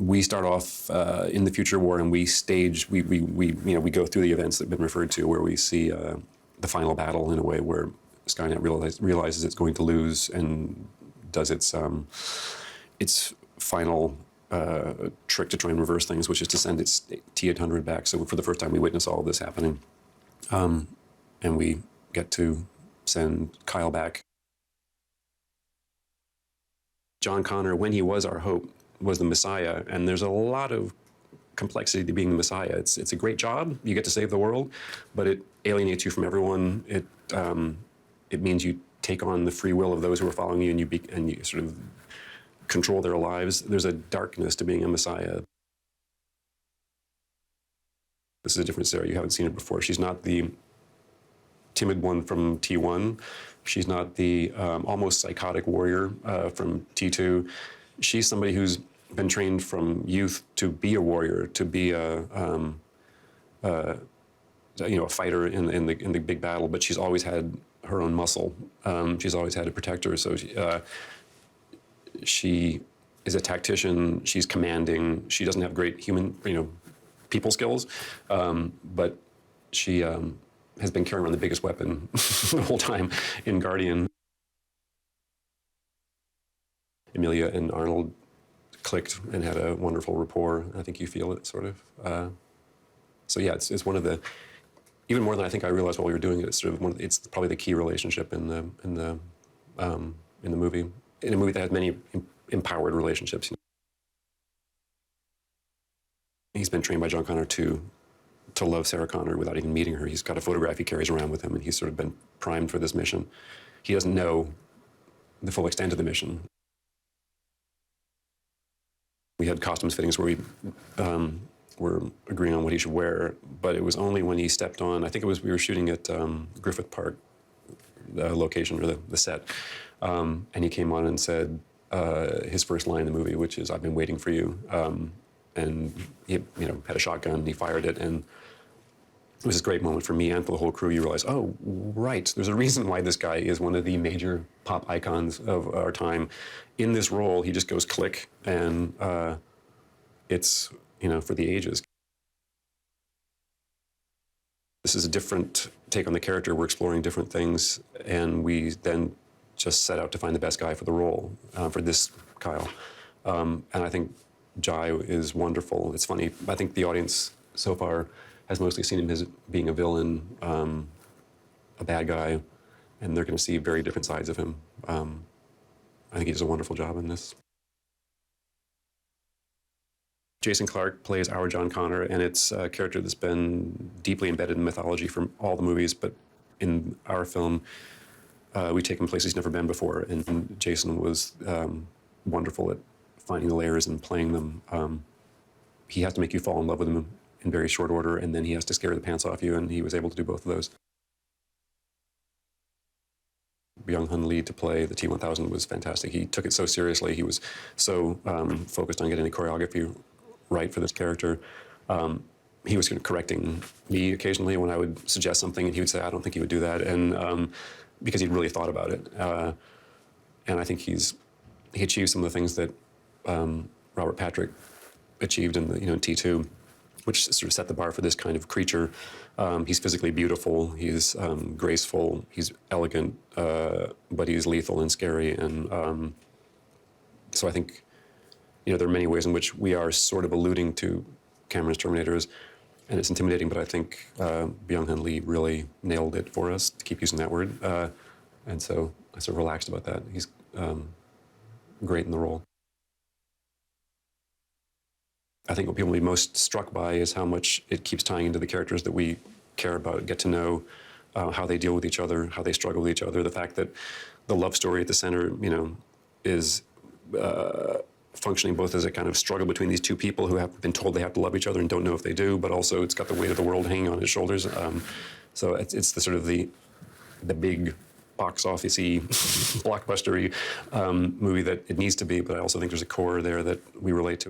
we start off in the future war, and we go through the events that have been referred to, where we see the final battle in a way where Skynet realizes it's going to lose and does its final trick to try and reverse things, which is to send its T-800 back. So for the first time, we witness all of this happening, and we get to send Kyle back. John Connor, when he was our hope, was the Messiah, and there's a lot of complexity to being the Messiah. It's a great job. You get to save the world, but it alienates you from everyone. It means you take on the free will of those who are following you, and you sort of control their lives. There's a darkness to being a Messiah. This is a different Sarah. You haven't seen her before. She's not the timid one from T1. She's not the almost psychotic warrior from T2. She's somebody who's been trained from youth to be a warrior, to be a fighter in the big battle. But she's always had her own muscle. She's always had to protect her. So she is a tactician. She's commanding. She doesn't have great people skills, but she has been carrying around the biggest weapon the whole time in Guardian. Emilia and Arnold clicked and had a wonderful rapport. I think you feel it, sort of. So yeah, it's one of the, even more than I think I realized while we were doing it. It's sort of it's probably the key relationship in the movie. In a movie that has many empowered relationships. He's been trained by John Connor to love Sarah Connor without even meeting her. He's got a photograph he carries around with him, and he's sort of been primed for this mission. He doesn't know the full extent of the mission. We had costumes fittings where we were agreeing on what he should wear, but it was only when he stepped on, I think we were shooting at Griffith Park, the location, or the set, and he came on and said his first line in the movie, which is, "I've been waiting for you." And he had a shotgun, and he fired it, and it was this great moment for me and for the whole crew. You realize, oh, right, there's a reason why this guy is one of the major pop icons of our time. In this role, he just goes click, and it's, for the ages. This is a different take on the character. We're exploring different things, and we then just set out to find the best guy for the role, for this Kyle. And I think Jai is wonderful. It's funny, I think the audience so far has mostly seen him as being a villain, a bad guy, and they're going to see very different sides of him. I think he does a wonderful job in this. Jason Clarke plays our John Connor, and it's a character that's been deeply embedded in mythology from all the movies, but in our film, we take him places he's never been before, and Jason was wonderful at finding the layers and playing them. He has to make you fall in love with him in very short order, and then he has to scare the pants off you, and he was able to do both of those. Byung-Hun Lee to play the T-1000 was fantastic. He took it so seriously. He was so focused on getting the choreography right for this character. He was correcting me occasionally when I would suggest something, and he would say, "I don't think he would do that," and because he'd really thought about it. And I think he achieved some of the things that Robert Patrick achieved in the T2, which sort of set the bar for this kind of creature. He's physically beautiful, he's graceful, he's elegant, but he's lethal and scary. And so I think there are many ways in which we are sort of alluding to Cameron's Terminators, and it's intimidating, but I think Byung-Hun Lee really nailed it for us, to keep using that word. And so I sort of relaxed about that. He's great in the role. I think what people will be most struck by is how much it keeps tying into the characters that we care about, get to know how they deal with each other, how they struggle with each other. The fact that the love story at the center, is functioning both as a kind of struggle between these two people who have been told they have to love each other and don't know if they do, but also it's got the weight of the world hanging on his shoulders. So it's the sort of the big box office-y, blockbuster-y movie that it needs to be, but I also think there's a core there that we relate to.